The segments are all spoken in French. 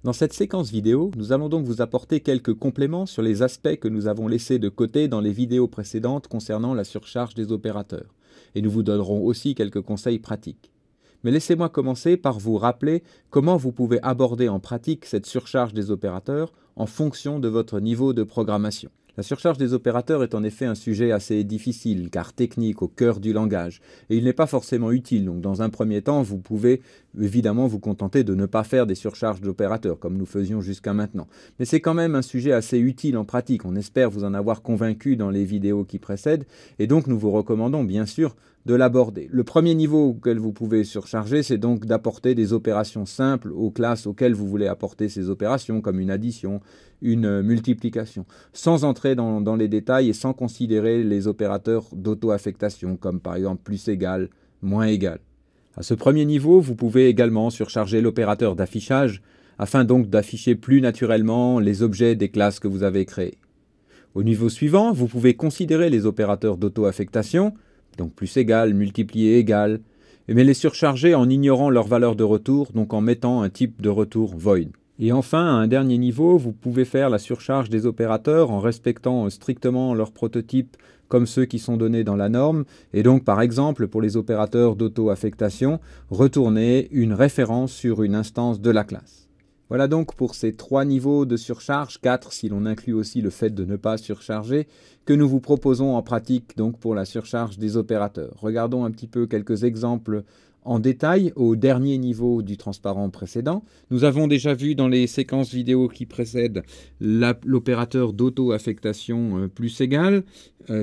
Dans cette séquence vidéo, nous allons donc vous apporter quelques compléments sur les aspects que nous avons laissés de côté dans les vidéos précédentes concernant la surcharge des opérateurs. Et nous vous donnerons aussi quelques conseils pratiques. Mais laissez-moi commencer par vous rappeler comment vous pouvez aborder en pratique cette surcharge des opérateurs en fonction de votre niveau de programmation. La surcharge des opérateurs est en effet un sujet assez difficile, car technique, au cœur du langage, et il n'est pas forcément utile. Donc dans un premier temps, vous pouvez évidemment vous contenter de ne pas faire des surcharges d'opérateurs, comme nous faisions jusqu'à maintenant. Mais c'est quand même un sujet assez utile en pratique. On espère vous en avoir convaincu dans les vidéos qui précèdent, et donc nous vous recommandons bien sûr de l'aborder. Le premier niveau auquel vous pouvez surcharger, c'est donc d'apporter des opérations simples aux classes auxquelles vous voulez apporter ces opérations, comme une addition, une multiplication, sans entrer dans les détails et sans considérer les opérateurs d'auto-affectation, comme par exemple plus égal, moins égal. À ce premier niveau, vous pouvez également surcharger l'opérateur d'affichage, afin donc d'afficher plus naturellement les objets des classes que vous avez créées. Au niveau suivant, vous pouvez considérer les opérateurs d'auto-affectation, donc plus égal, multiplier, égal, mais les surcharger en ignorant leur valeur de retour, donc en mettant un type de retour void. Et enfin, à un dernier niveau, vous pouvez faire la surcharge des opérateurs en respectant strictement leurs prototypes comme ceux qui sont donnés dans la norme, et donc par exemple pour les opérateurs d'auto-affectation, retourner une référence sur une instance de la classe. Voilà donc pour ces 3 niveaux de surcharge, 4 si l'on inclut aussi le fait de ne pas surcharger, que nous vous proposons en pratique donc pour la surcharge des opérateurs. Regardons un petit peu quelques exemples en détail au dernier niveau du transparent précédent. Nous avons déjà vu dans les séquences vidéo qui précèdent l'opérateur d'auto-affectation plus égal,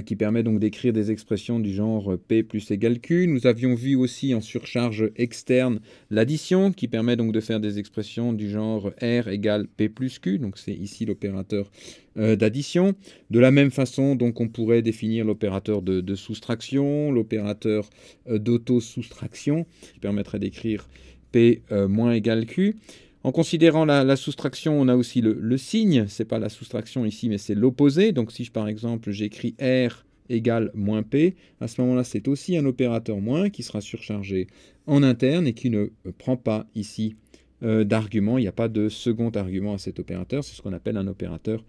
qui permet donc d'écrire des expressions du genre P plus égale Q. Nous avions vu aussi en surcharge externe l'addition, qui permet donc de faire des expressions du genre R égale P plus Q, donc c'est ici l'opérateur d'addition. De la même façon, donc, on pourrait définir l'opérateur de soustraction, l'opérateur d'auto-soustraction, qui permettrait d'écrire P moins égale Q. En considérant la soustraction, on a aussi le signe. Ce n'est pas la soustraction ici, mais c'est l'opposé. Donc si par exemple j'écris R égale moins P, à ce moment-là, c'est aussi un opérateur moins qui sera surchargé en interne et qui ne prend pas ici d'argument. Il n'y a pas de second argument à cet opérateur. C'est ce qu'on appelle un opérateur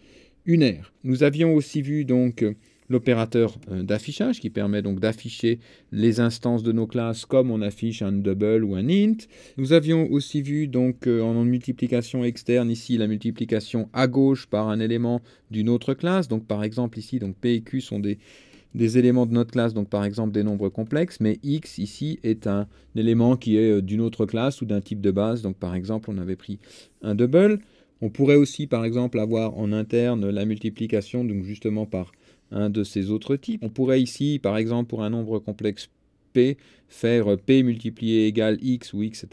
unaire. Nous avions aussi vu donc l'opérateur d'affichage qui permet donc d'afficher les instances de nos classes comme on affiche un double ou un int. Nous avions aussi vu donc en multiplication externe ici la multiplication à gauche par un élément d'une autre classe. Donc par exemple ici donc P et Q sont des éléments de notre classe, donc par exemple des nombres complexes, mais X ici est un élément qui est d'une autre classe ou d'un type de base. Donc par exemple on avait pris un double. On pourrait aussi, par exemple, avoir en interne la multiplication, donc justement par un de ces autres types. On pourrait ici, par exemple, pour un nombre complexe P, faire P multiplié égale X, où X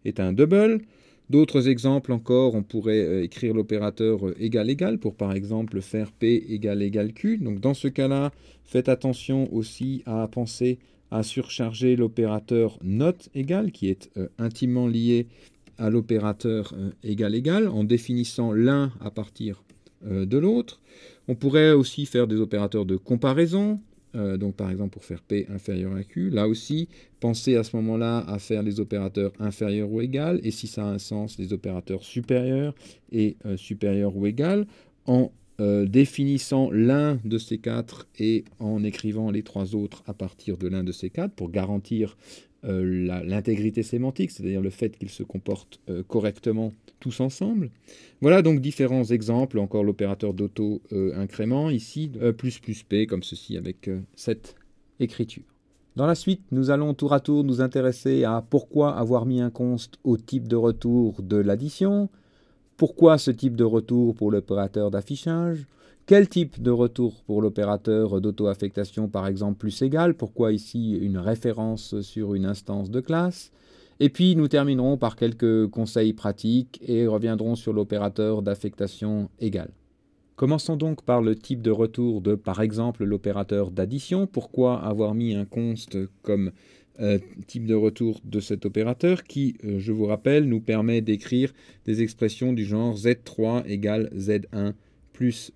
est un double. D'autres exemples encore, on pourrait écrire l'opérateur égal égal pour, par exemple, faire P égale Q. Donc dans ce cas-là, faites attention aussi à penser à surcharger l'opérateur not égal, qui est intimement lié à l'opérateur égal égal en définissant l'un à partir de l'autre. On pourrait aussi faire des opérateurs de comparaison, donc par exemple pour faire P inférieur à Q. Là aussi, pensez à ce moment-là à faire les opérateurs inférieurs ou égal, et si ça a un sens, les opérateurs supérieurs et supérieurs ou égal, en définissant l'un de ces 4 et en écrivant les 3 autres à partir de l'un de ces 4 pour garantir l'intégrité sémantique, c'est-à-dire le fait qu'ils se comportent correctement tous ensemble. Voilà donc différents exemples, encore l'opérateur d'auto-incrément, ici, plus P, comme ceci avec cette écriture. Dans la suite, nous allons tour à tour nous intéresser à pourquoi avoir mis un const au type de retour de l'addition, pourquoi ce type de retour pour l'opérateur d'affichage, quel type de retour pour l'opérateur d'auto-affectation, par exemple, plus égal, pourquoi ici une référence sur une instance de classe. Et puis nous terminerons par quelques conseils pratiques et reviendrons sur l'opérateur d'affectation égal. Commençons donc par le type de retour de, par exemple, l'opérateur d'addition. Pourquoi avoir mis un const comme type de retour de cet opérateur qui, je vous rappelle, nous permet d'écrire des expressions du genre Z3 égale Z1 plus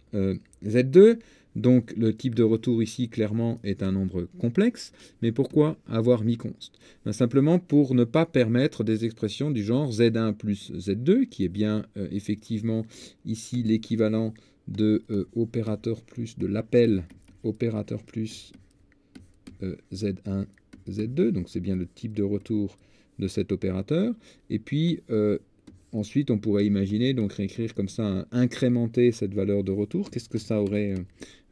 Z2. Donc le type de retour ici, clairement, est un nombre complexe. Mais pourquoi avoir mis const? Ben, simplement pour ne pas permettre des expressions du genre z1 plus z2, qui est bien effectivement ici l'équivalent de opérateur plus, de l'appel opérateur plus z1, z2. Donc c'est bien le type de retour de cet opérateur. Et puis ensuite, on pourrait imaginer, donc réécrire comme ça, incrémenter cette valeur de retour. Qu'est-ce que ça aurait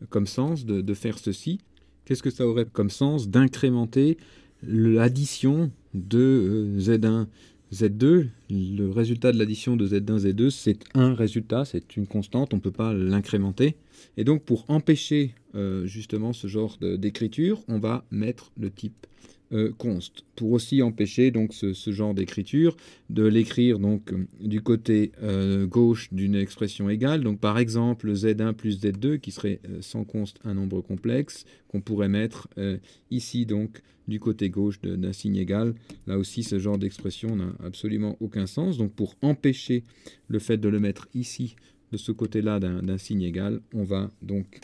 comme sens de faire ceci? Qu'est-ce que ça aurait comme sens d'incrémenter l'addition de Z1, Z2? Le résultat de l'addition de Z1, Z2, c'est un résultat, c'est une constante, on ne peut pas l'incrémenter. Et donc, pour empêcher justement ce genre d'écriture, on va mettre le type const, pour aussi empêcher donc ce genre d'écriture de l'écrire donc du côté gauche d'une expression égale. Donc par exemple z1 plus z2 qui serait sans const un nombre complexe qu'on pourrait mettre ici donc du côté gauche d'un signe égal. Là aussi ce genre d'expression n'a absolument aucun sens. Donc pour empêcher le fait de le mettre ici de ce côté-là d'un signe égal, on va donc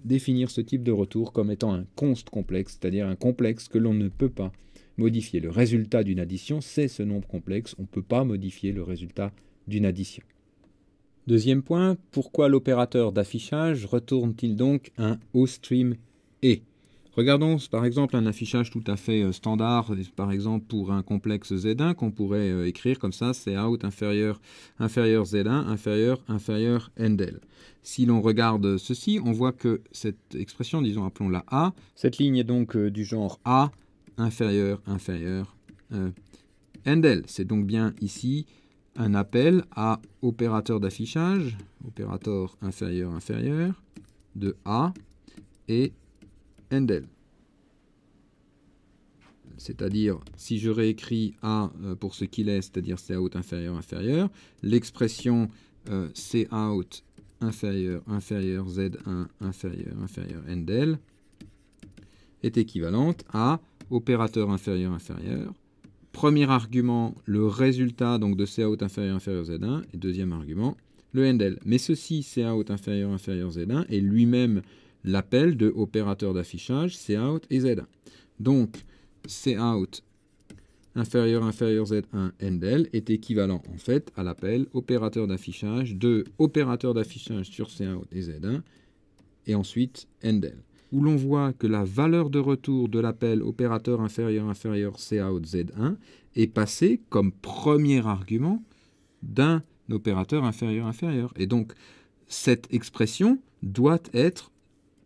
définir ce type de retour comme étant un const complexe, c'est-à-dire un complexe que l'on ne peut pas modifier. Le résultat d'une addition, c'est ce nombre complexe. On ne peut pas modifier le résultat d'une addition. Deuxième point, pourquoi l'opérateur d'affichage retourne-t-il donc un ostream et? Regardons par exemple un affichage tout à fait standard, par exemple pour un complexe Z1 qu'on pourrait écrire comme ça, cout inférieur Z1 inférieur Endel. Si l'on regarde ceci, on voit que cette expression, disons appelons-la A, cette ligne est donc du genre A inférieur Endel. C'est donc bien ici un appel à opérateur d'affichage, opérateur inférieur de A et Endel. C'est-à-dire, si je réécris A pour ce qu'il est, c'est-à-dire cout inférieur, l'expression cout inférieur Z1 inférieur Endel est équivalente à opérateur inférieur. Premier argument, le résultat donc de cout inférieur Z1, et deuxième argument, le Endel. Mais ceci, cout inférieur Z1, est lui-même l'appel de opérateur d'affichage cout et Z1. Donc, cout inférieur Z1 Endel est équivalent en fait à l'appel opérateur d'affichage de opérateur d'affichage sur cout et Z1 et ensuite Endel, où l'on voit que la valeur de retour de l'appel opérateur inférieur cout Z1 est passée comme premier argument d'un opérateur inférieur. Et donc, cette expression doit être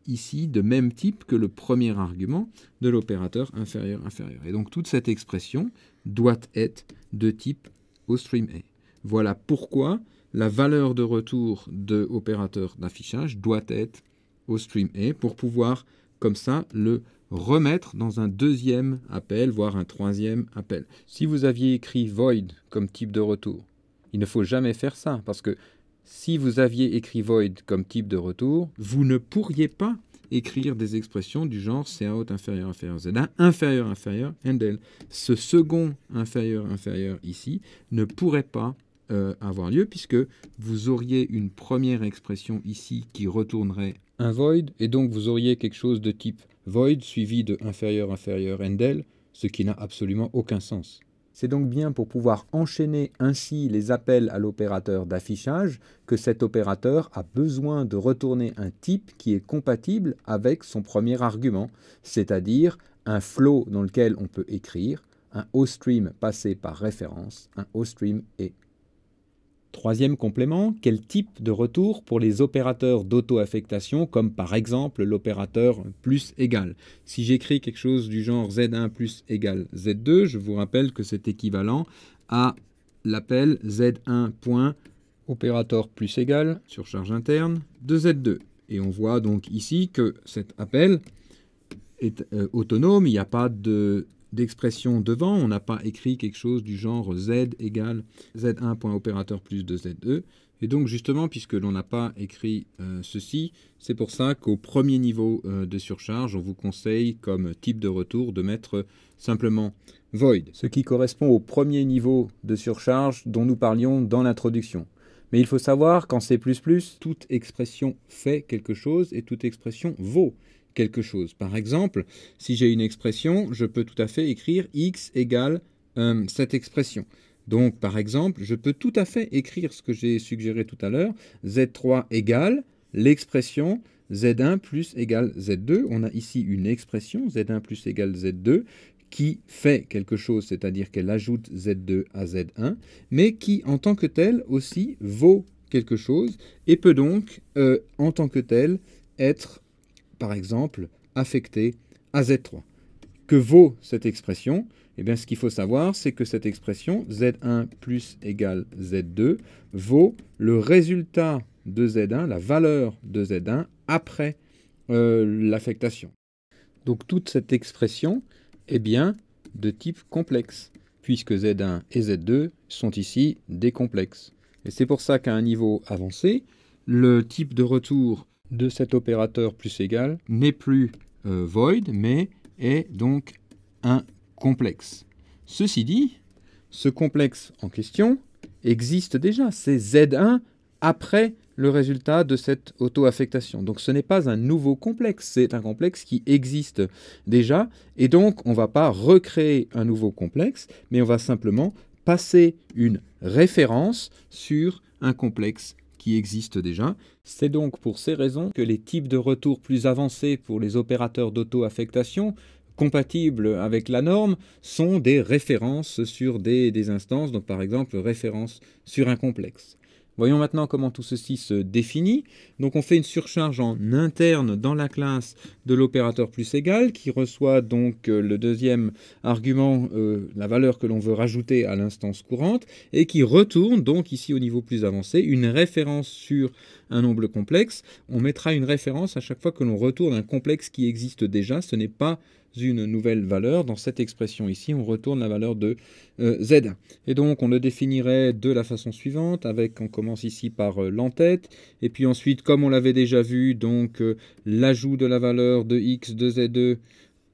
ici de même type que le premier argument de l'opérateur inférieur. Et donc toute cette expression doit être de type ostream A. Voilà pourquoi la valeur de retour de opérateur d'affichage doit être ostream A pour pouvoir comme ça le remettre dans un deuxième appel, voire un troisième appel. Si vous aviez écrit void comme type de retour, il ne faut jamais faire ça parce que si vous aviez écrit void comme type de retour, vous ne pourriez pas écrire des expressions du genre cout inférieur Z1 inférieur Endel. Ce second inférieur ici ne pourrait pas avoir lieu puisque vous auriez une première expression ici qui retournerait un void et donc vous auriez quelque chose de type void suivi de inférieur Endel, ce qui n'a absolument aucun sens. C'est donc bien pour pouvoir enchaîner ainsi les appels à l'opérateur d'affichage que cet opérateur a besoin de retourner un type qui est compatible avec son premier argument, c'est-à-dire un flow dans lequel on peut écrire un ostream passé par référence, un ostream et. Troisième complément, quel type de retour pour les opérateurs d'auto-affectation, comme par exemple l'opérateur plus égal. Si j'écris quelque chose du genre Z1 plus égale Z2, je vous rappelle que c'est équivalent à l'appel Z1 point opérateur plus égal, surcharge interne, de Z2. Et on voit donc ici que cet appel est autonome, il n'y a pas d'expression devant, on n'a pas écrit quelque chose du genre Z égale Z1.opérateur plus de Z2. Et donc justement, puisque l'on n'a pas écrit ceci, c'est pour ça qu'au premier niveau de surcharge, on vous conseille comme type de retour de mettre simplement void, ce qui correspond au premier niveau de surcharge dont nous parlions dans l'introduction. Mais il faut savoir qu'en C++, toute expression fait quelque chose et toute expression vaut quelque chose. Par exemple, si j'ai une expression, je peux tout à fait écrire x égale cette expression. Donc, par exemple, je peux tout à fait écrire ce que j'ai suggéré tout à l'heure, z3 égale l'expression z1 plus égale z2. On a ici une expression, z1 plus égale z2, qui fait quelque chose, c'est-à-dire qu'elle ajoute z2 à z1, mais qui, en tant que telle, aussi vaut quelque chose, et peut donc, en tant que telle, être, par exemple, affectée à z3. Que vaut cette expression? Eh bien, ce qu'il faut savoir, c'est que cette expression, z1 plus égale z2, vaut le résultat de z1, la valeur de z1, après l'affectation. Donc, toute cette expression est bien de type complexe, puisque z1 et z2 sont ici des complexes. Et c'est pour ça qu'à un niveau avancé, le type de retour de cet opérateur plus égal n'est plus void, mais est donc un complexe. Ceci dit, ce complexe en question existe déjà. C'est Z1 après le résultat de cette auto-affectation. Donc ce n'est pas un nouveau complexe, c'est un complexe qui existe déjà. Et donc on ne va pas recréer un nouveau complexe, mais on va simplement passer une référence sur un complexe qui existe déjà. C'est donc pour ces raisons que les types de retour plus avancés pour les opérateurs d'auto-affectation compatibles avec la norme sont des références sur des instances, donc par exemple référence sur un complexe. Voyons maintenant comment tout ceci se définit. Donc on fait une surcharge en interne dans la classe de l'opérateur plus égal qui reçoit donc le deuxième argument, la valeur que l'on veut rajouter à l'instance courante et qui retourne donc ici au niveau plus avancé une référence sur un nombre complexe. On mettra une référence à chaque fois que l'on retourne un complexe qui existe déjà. Ce n'est pas une nouvelle valeur. Dans cette expression ici, on retourne la valeur de Z1. Et donc, on le définirait de la façon suivante, avec, on commence ici par l'entête, et puis ensuite, comme on l'avait déjà vu, donc l'ajout de la valeur de x de Z2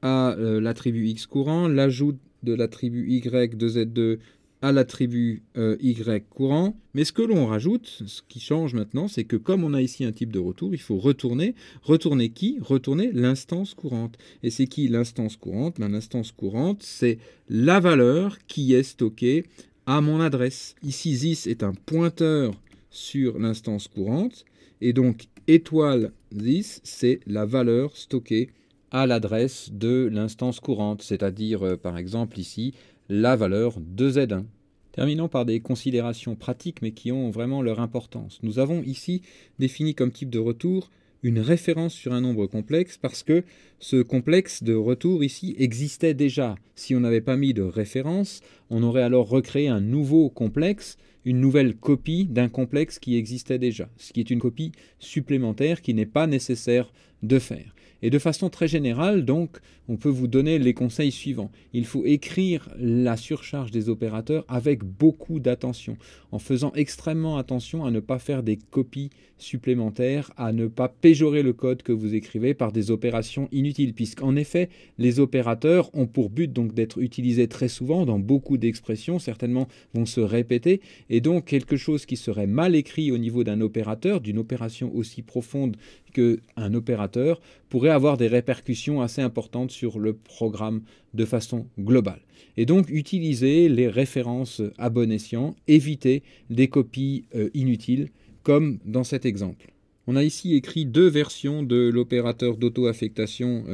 à l'attribut x courant, l'ajout de l'attribut y de Z2 à l'attribut y courant. Mais ce que l'on rajoute, ce qui change maintenant, c'est que comme on a ici un type de retour, il faut retourner. Retourner qui? Retourner l'instance courante. Et c'est qui l'instance courante? L'instance courante, c'est la valeur qui est stockée à mon adresse. Ici, this est un pointeur sur l'instance courante. Et donc, étoile this, c'est la valeur stockée à l'adresse de l'instance courante, c'est-à-dire, par exemple, ici, la valeur de Z1. Terminons par des considérations pratiques, mais qui ont vraiment leur importance. Nous avons ici défini comme type de retour une référence sur un nombre complexe parce que ce complexe de retour ici existait déjà. Si on n'avait pas mis de référence, on aurait alors recréé un nouveau complexe, une nouvelle copie d'un complexe qui existait déjà, ce qui est une copie supplémentaire qui n'est pas nécessaire de faire. Et de façon très générale, donc, on peut vous donner les conseils suivants. Il faut écrire la surcharge des opérateurs avec beaucoup d'attention, en faisant extrêmement attention à ne pas faire des copies supplémentaires, à ne pas péjorer le code que vous écrivez par des opérations inutiles, puisqu'en effet, les opérateurs ont pour but donc d'être utilisés très souvent dans beaucoup d'expressions, certainement vont se répéter, et donc quelque chose qui serait mal écrit au niveau d'un opérateur, d'une opération aussi profonde qu'un opérateur, pourrait avoir des répercussions assez importantes sur le programme de façon globale. Et donc, utiliser les références à bon escient, éviter des copies inutiles, comme dans cet exemple. On a ici écrit deux versions de l'opérateur d'auto-affectation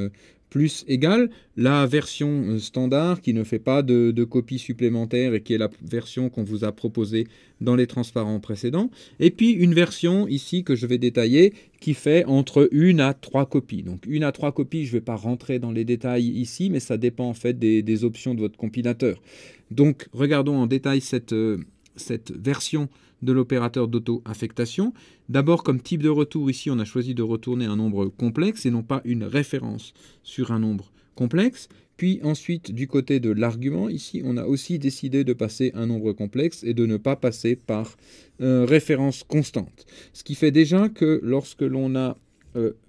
plus égale, la version standard qui ne fait pas de copies supplémentaires et qui est la version qu'on vous a proposée dans les transparents précédents, et puis une version ici que je vais détailler qui fait entre 1 à 3 copies. Donc 1 à 3 copies, je ne vais pas rentrer dans les détails ici, mais ça dépend en fait des options de votre compilateur. Donc regardons en détail cette version de l'opérateur d'auto-affectation. D'abord, comme type de retour, ici, on a choisi de retourner un nombre complexe et non pas une référence sur un nombre complexe. Puis ensuite, du côté de l'argument, ici, on a aussi décidé de passer un nombre complexe et de ne pas passer par référence constante. Ce qui fait déjà que lorsque l'on a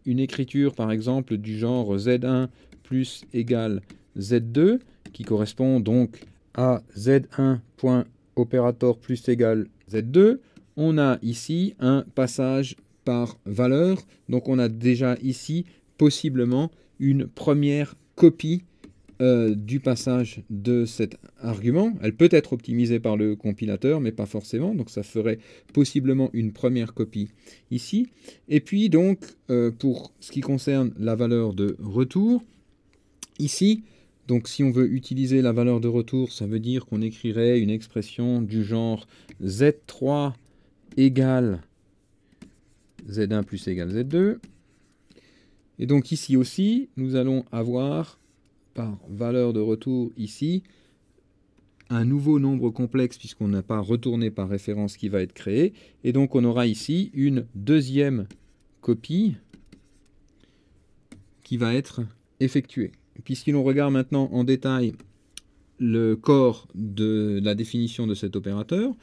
une écriture, par exemple, du genre Z1 plus égale Z2, qui correspond donc à Z1 opérateur plus égale Z2, on a ici un passage par valeur. Donc on a déjà ici possiblement une première copie du passage de cet argument. Elle peut être optimisée par le compilateur, mais pas forcément. Donc ça ferait possiblement une première copie ici. Et puis donc, pour ce qui concerne la valeur de retour, ici, donc si on veut utiliser la valeur de retour, ça veut dire qu'on écrirait une expression du genre Z3 égale Z1 plus égale Z2. Et donc ici aussi, nous allons avoir par valeur de retour ici un nouveau nombre complexe puisqu'on n'a pas retourné par référence qui va être créé. Et donc on aura ici une deuxième copie qui va être effectuée. Et puis si l'on regarde maintenant en détail le corps de la définition de cet opérateur,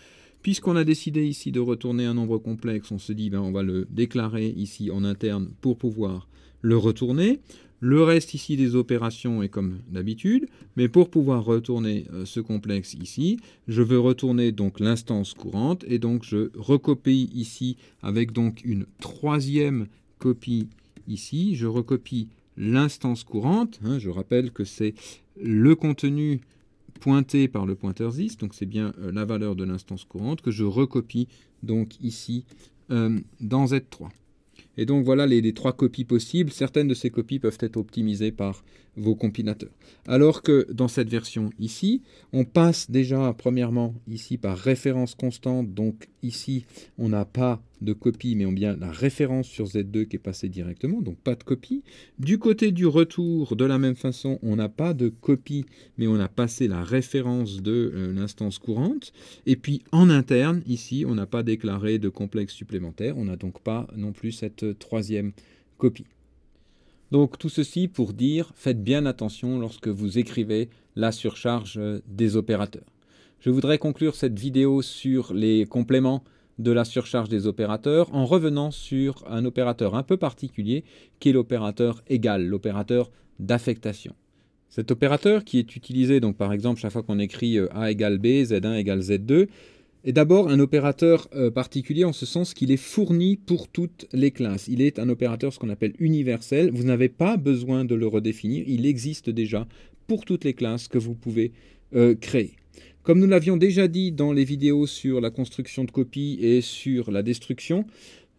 puisqu'on a décidé ici de retourner un nombre complexe, on se dit ben, on va le déclarer ici en interne pour pouvoir le retourner. Le reste ici des opérations est comme d'habitude, mais pour pouvoir retourner ce complexe ici, je veux retourner donc l'instance courante et donc je recopie ici avec donc une troisième copie ici. Je recopie l'instance courante. Hein, je rappelle que c'est le contenu pointé par le pointeur this, donc c'est bien la valeur de l'instance courante que je recopie donc ici dans Z3. Et donc voilà les trois copies possibles. Certaines de ces copies peuvent être optimisées par vos compilateurs. Alors que dans cette version ici, on passe déjà premièrement ici par référence constante. Donc ici, on n'a pas de copie, mais on a bien la référence sur Z2 qui est passée directement, donc pas de copie. Du côté du retour, de la même façon, on n'a pas de copie, mais on a passé la référence de l'instance courante. Et puis en interne, ici, on n'a pas déclaré de complexe supplémentaire. On n'a donc pas non plus cette troisième copie. Donc tout ceci pour dire, faites bien attention lorsque vous écrivez la surcharge des opérateurs. Je voudrais conclure cette vidéo sur les compléments de la surcharge des opérateurs en revenant sur un opérateur un peu particulier qui est l'opérateur égal, l'opérateur d'affectation. Cet opérateur qui est utilisé donc par exemple chaque fois qu'on écrit A égale B, Z1 égale Z2, est d'abord un opérateur particulier en ce sens qu'il est fourni pour toutes les classes. Il est un opérateur ce qu'on appelle universel. Vous n'avez pas besoin de le redéfinir. Il existe déjà pour toutes les classes que vous pouvez créer. Comme nous l'avions déjà dit dans les vidéos sur la construction de copies et sur la destruction,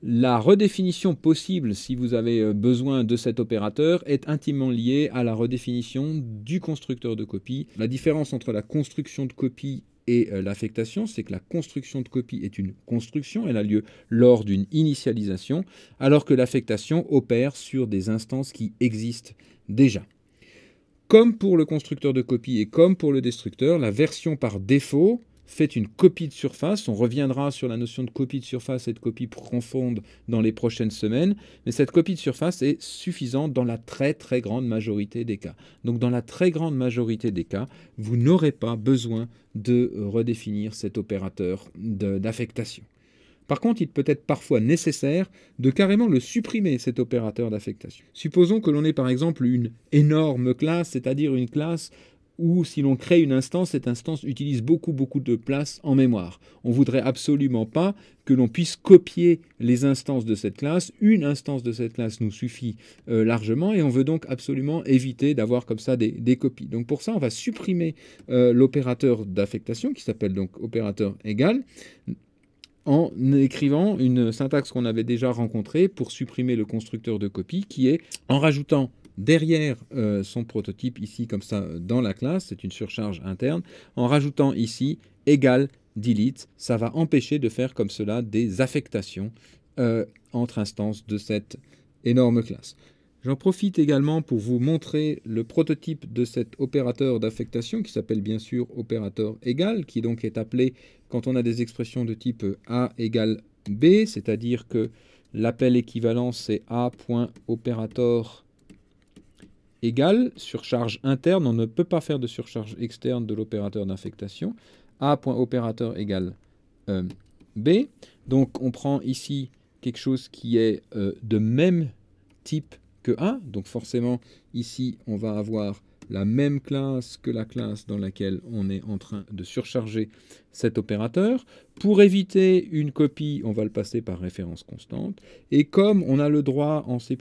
la redéfinition possible, si vous avez besoin de cet opérateur, est intimement liée à la redéfinition du constructeur de copie. La différence entre la construction de copie et l'affectation, c'est que la construction de copie est une construction, elle a lieu lors d'une initialisation, alors que l'affectation opère sur des instances qui existent déjà. Comme pour le constructeur de copie et comme pour le destructeur, la version par défaut fait une copie de surface. On reviendra sur la notion de copie de surface et de copie profonde dans les prochaines semaines, mais cette copie de surface est suffisante dans la très très grande majorité des cas. Donc dans la très grande majorité des cas, vous n'aurez pas besoin de redéfinir cet opérateur d'affectation. Par contre, il peut être parfois nécessaire de carrément le supprimer, cet opérateur d'affectation. Supposons que l'on ait par exemple une énorme classe, c'est-à-dire une classe où si l'on crée une instance, cette instance utilise beaucoup de place en mémoire. On ne voudrait absolument pas que l'on puisse copier les instances de cette classe. Une instance de cette classe nous suffit largement et on veut donc absolument éviter d'avoir comme ça des copies. Donc pour ça, on va supprimer l'opérateur d'affectation qui s'appelle donc opérateur égal en écrivant une syntaxe qu'on avait déjà rencontrée pour supprimer le constructeur de copie qui est en rajoutant derrière son prototype ici comme ça dans la classe, c'est une surcharge interne, en rajoutant ici égal delete, ça va empêcher de faire comme cela des affectations entre instances de cette énorme classe. J'en profite également pour vous montrer le prototype de cet opérateur d'affectation qui s'appelle bien sûr opérateur égal, qui donc est appelé quand on a des expressions de type A égale B, c'est-à-dire que l'appel équivalent c'est A.operator égale, surcharge interne, on ne peut pas faire de surcharge externe de l'opérateur d'affectation, A.operator égale B. Donc on prend ici quelque chose qui est de même type que A, donc forcément ici on va avoir la même classe que la classe dans laquelle on est en train de surcharger cet opérateur. Pour éviter une copie, on va le passer par référence constante. Et comme on a le droit en C++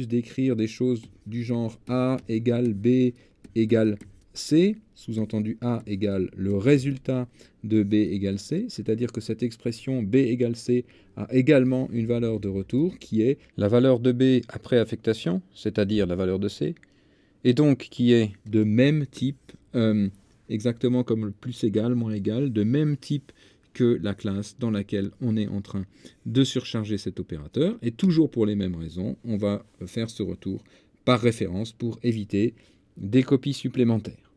d'écrire des choses du genre A égale B égale C, sous-entendu A égale le résultat de B égale C, c'est-à-dire que cette expression B égale C a également une valeur de retour qui est la valeur de B après affectation, c'est-à-dire la valeur de C, et donc qui est de même type, exactement comme le plus égal, moins égal, de même type que la classe dans laquelle on est en train de surcharger cet opérateur. Et toujours pour les mêmes raisons, on va faire ce retour par référence pour éviter des copies supplémentaires.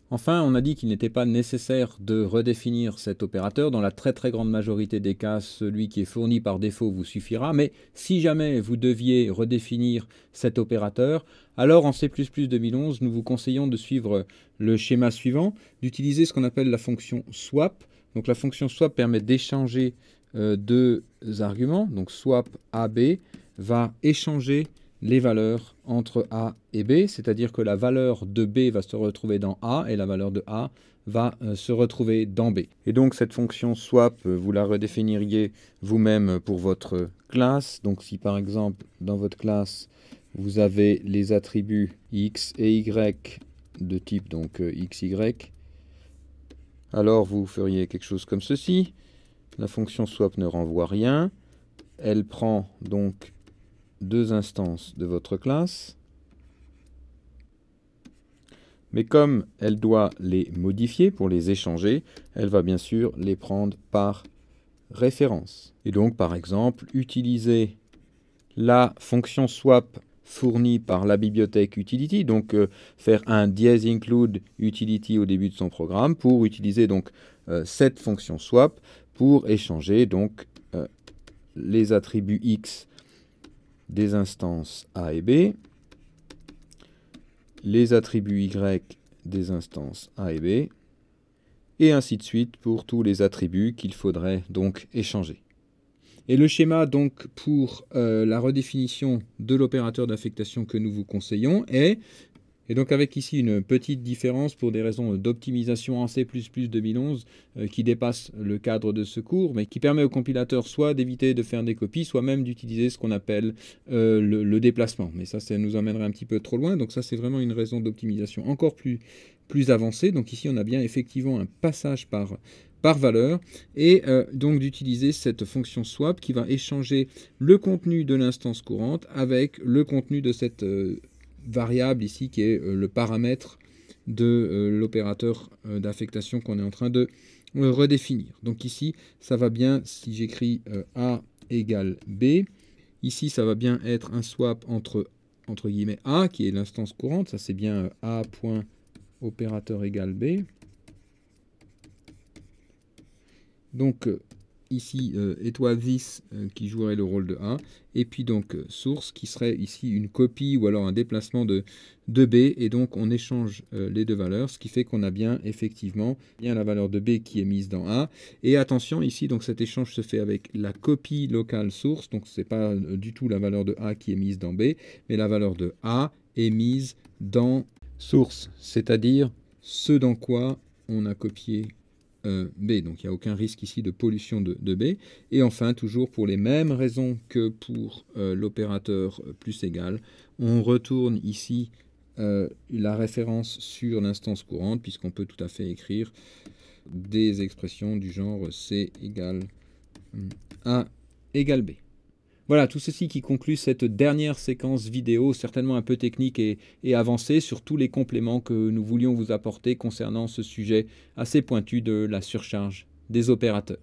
Enfin, on a dit qu'il n'était pas nécessaire de redéfinir cet opérateur. Dans la très grande majorité des cas, celui qui est fourni par défaut vous suffira. Mais si jamais vous deviez redéfinir cet opérateur, alors en C++ 2011, nous vous conseillons de suivre le schéma suivant, d'utiliser ce qu'on appelle la fonction swap. Donc la fonction swap permet d'échanger deux arguments. Donc swap AB va échanger les valeurs entre A et B, c'est-à-dire que la valeur de B va se retrouver dans A et la valeur de A va se retrouver dans B. Et donc cette fonction swap, vous la redéfiniriez vous-même pour votre classe. Donc si par exemple dans votre classe, vous avez les attributs X et Y de type donc XY, alors vous feriez quelque chose comme ceci. La fonction swap ne renvoie rien. Elle prend donc deux instances de votre classe, mais comme elle doit les modifier pour les échanger, elle va bien sûr les prendre par référence. Et donc, par exemple, utiliser la fonction swap fournie par la bibliothèque utility, donc faire un --include utility au début de son programme pour utiliser donc cette fonction swap pour échanger donc les attributs X des instances A et B, les attributs Y des instances A et B, et ainsi de suite pour tous les attributs qu'il faudrait donc échanger. Et le schéma donc pour la redéfinition de l'opérateur d'affectation que nous vous conseillons est, et donc avec ici une petite différence pour des raisons d'optimisation en C++ 2011 qui dépasse le cadre de ce cours, mais qui permet au compilateur soit d'éviter de faire des copies, soit même d'utiliser ce qu'on appelle le déplacement. Mais ça nous emmènerait un petit peu trop loin, donc ça c'est vraiment une raison d'optimisation encore plus avancée. Donc ici on a bien effectivement un passage par valeur, et donc d'utiliser cette fonction swap qui va échanger le contenu de l'instance courante avec le contenu de cette variable ici qui est le paramètre de l'opérateur d'affectation qu'on est en train de redéfinir. Donc ici, ça va bien si j'écris A égale B. Ici, ça va bien être un swap entre guillemets A, qui est l'instance courante. Ça, c'est bien A.opérateur égale B. Donc, ici, étoile 10 qui jouerait le rôle de A, et puis donc source qui serait ici une copie ou alors un déplacement de B, et donc on échange les deux valeurs, ce qui fait qu'on a bien effectivement bien la valeur de B qui est mise dans A, et attention ici, donc cet échange se fait avec la copie locale source, donc c'est pas du tout la valeur de A qui est mise dans B, mais la valeur de A est mise dans source, c'est-à-dire ce dans quoi on a copié B, donc il n'y a aucun risque ici de pollution de B. Et enfin, toujours pour les mêmes raisons que pour l'opérateur plus égal, on retourne ici la référence sur l'instance courante, puisqu'on peut tout à fait écrire des expressions du genre C égale A égale B. Voilà, tout ceci qui conclut cette dernière séquence vidéo, certainement un peu technique et avancée, sur tous les compléments que nous voulions vous apporter concernant ce sujet assez pointu de la surcharge des opérateurs.